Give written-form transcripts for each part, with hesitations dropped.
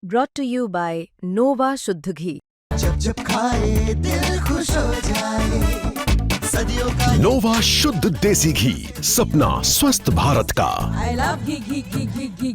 brought to you by Nova शुद्ध घी। जब जब खाए दिल खुश हो जाए, सदियों का नोवा शुद्ध देसी घी, सपना स्वस्थ भारत का। I love घी।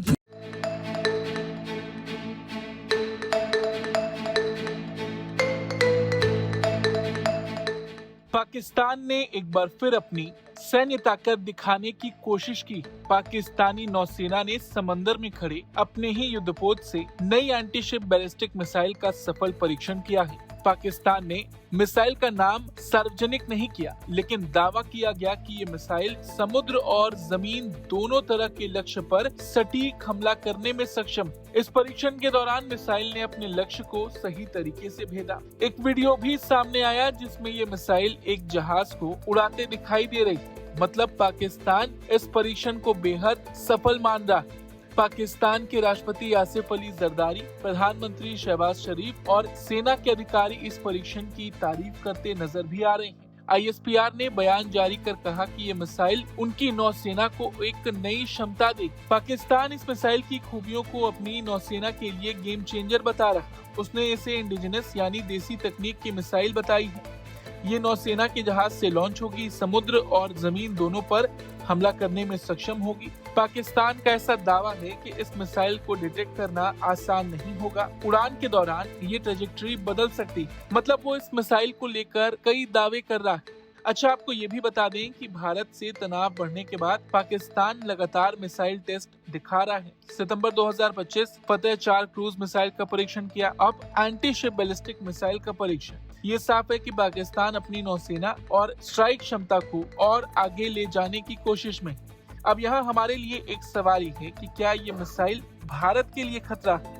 पाकिस्तान ने एक बार फिर अपनी सैन्य ताकत दिखाने की कोशिश की। पाकिस्तानी नौसेना ने समंदर में खड़े अपने ही युद्धपोत से नई एंटीशिप बैलिस्टिक मिसाइल का सफल परीक्षण किया है। पाकिस्तान ने मिसाइल का नाम सार्वजनिक नहीं किया, लेकिन दावा किया गया कि ये मिसाइल समुद्र और जमीन दोनों तरह के लक्ष्य पर सटीक हमला करने में सक्षम। इस परीक्षण के दौरान मिसाइल ने अपने लक्ष्य को सही तरीके से भेदा। एक वीडियो भी सामने आया जिसमें ये मिसाइल एक जहाज को उड़ाते दिखाई दे रही है। मतलब पाकिस्तान इस परीक्षण को बेहद सफल मान रहा है। पाकिस्तान के राष्ट्रपति आसिफ अली जरदारी, प्रधानमंत्री शहबाज शरीफ और सेना के अधिकारी इस परीक्षण की तारीफ करते नजर भी आ रहे हैं। ISPR ने बयान जारी कर कहा कि ये मिसाइल उनकी नौसेना को एक नई क्षमता देगी। पाकिस्तान इस मिसाइल की खूबियों को अपनी नौसेना के लिए गेम चेंजर बता रहा। उसने इसे इंडिजिनस यानी देसी तकनीक की मिसाइल बताई है। ये नौसेना के जहाज से लॉन्च होगी, समुद्र और जमीन दोनों पर हमला करने में सक्षम होगी। पाकिस्तान का ऐसा दावा है कि इस मिसाइल को डिटेक्ट करना आसान नहीं होगा। उड़ान के दौरान ये ट्रेजेक्टरी बदल सकती है। मतलब वो इस मिसाइल को लेकर कई दावे कर रहा है। अच्छा, आपको ये भी बता दें कि भारत से तनाव बढ़ने के बाद पाकिस्तान लगातार मिसाइल टेस्ट दिखा रहा है। सितंबर 2025 फतेह 4 क्रूज मिसाइल का परीक्षण किया, अब एंटीशिप बैलिस्टिक मिसाइल का परीक्षण। ये साफ है कि पाकिस्तान अपनी नौसेना और स्ट्राइक क्षमता को और आगे ले जाने की कोशिश में। अब यहाँ हमारे लिए एक सवाल ही है कि क्या ये मिसाइल भारत के लिए खतरा है?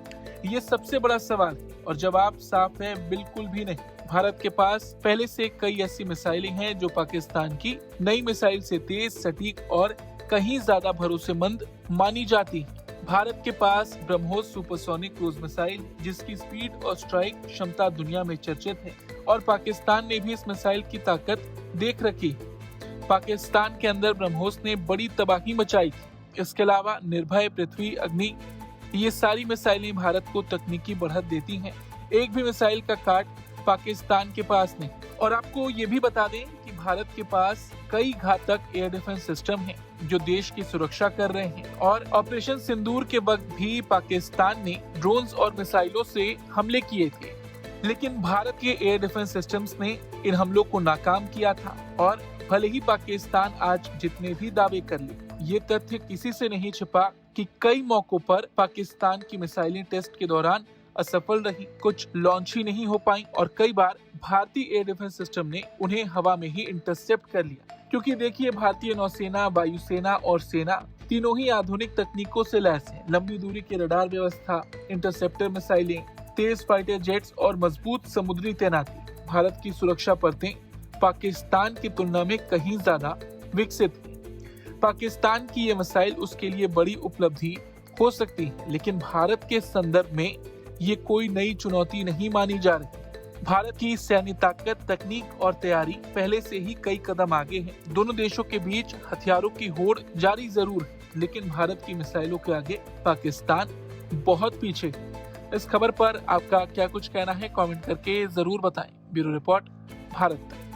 ये सबसे बड़ा सवाल है और जवाब साफ है, बिल्कुल भी नहीं। भारत के पास पहले से कई ऐसी मिसाइलें हैं जो पाकिस्तान की नई मिसाइल से तेज, सटीक और कहीं ज्यादा भरोसेमंद मानी जाती है। भारत के पास ब्रह्मोस सुपरसोनिक क्रूज मिसाइल, जिसकी स्पीड और स्ट्राइक क्षमता दुनिया में चर्चित है, और पाकिस्तान ने भी इस मिसाइल की ताकत देख रखी है। पाकिस्तान के अंदर ब्रह्मोस ने बड़ी तबाही मचाई थी। इसके अलावा निर्भय, पृथ्वी, अग्नि, ये सारी मिसाइलें भारत को तकनीकी बढ़त देती हैं। एक भी मिसाइल का काट पाकिस्तान के पास नहीं। और आपको ये भी बता दें कि भारत के पास कई घातक एयर डिफेंस सिस्टम हैं जो देश की सुरक्षा कर रहे हैं। और ऑपरेशन सिंदूर के वक्त भी पाकिस्तान ने ड्रोन्स और मिसाइलों से हमले किए थे, लेकिन भारत के एयर डिफेंस सिस्टम्स ने इन हमलों को नाकाम किया था। और भले ही पाकिस्तान आज जितने भी दावे कर ले, ये तथ्य किसी से नहीं छिपा कि कई मौकों पर पाकिस्तान की मिसाइलें टेस्ट के दौरान असफल रही, कुछ लॉन्च ही नहीं हो पाई और कई बार भारतीय एयर डिफेंस सिस्टम ने उन्हें हवा में ही इंटरसेप्ट कर लिया। क्योंकि देखिए, भारतीय नौसेना, वायुसेना और सेना तीनों ही आधुनिक तकनीकों से लैस हैं। लंबी दूरी की रडार व्यवस्था, इंटरसेप्टर मिसाइलें, तेज फाइटर जेट्स और मजबूत समुद्री तैनाती। भारत की सुरक्षा परतें पाकिस्तान की तुलना में कहीं ज्यादा विकसित है। पाकिस्तान की ये मिसाइल उसके लिए बड़ी उपलब्धि हो सकती है, लेकिन भारत के संदर्भ में ये कोई नई चुनौती नहीं मानी जा रही। भारत की सैन्य ताकत, तकनीक और तैयारी पहले से ही कई कदम आगे है। दोनों देशों के बीच हथियारों की होड़ जारी जरूर है, लेकिन भारत की मिसाइलों के आगे पाकिस्तान बहुत पीछे है। इस खबर पर आपका क्या कुछ कहना है, कमेंट करके जरूर बताएं। ब्यूरो रिपोर्ट, भारत तक।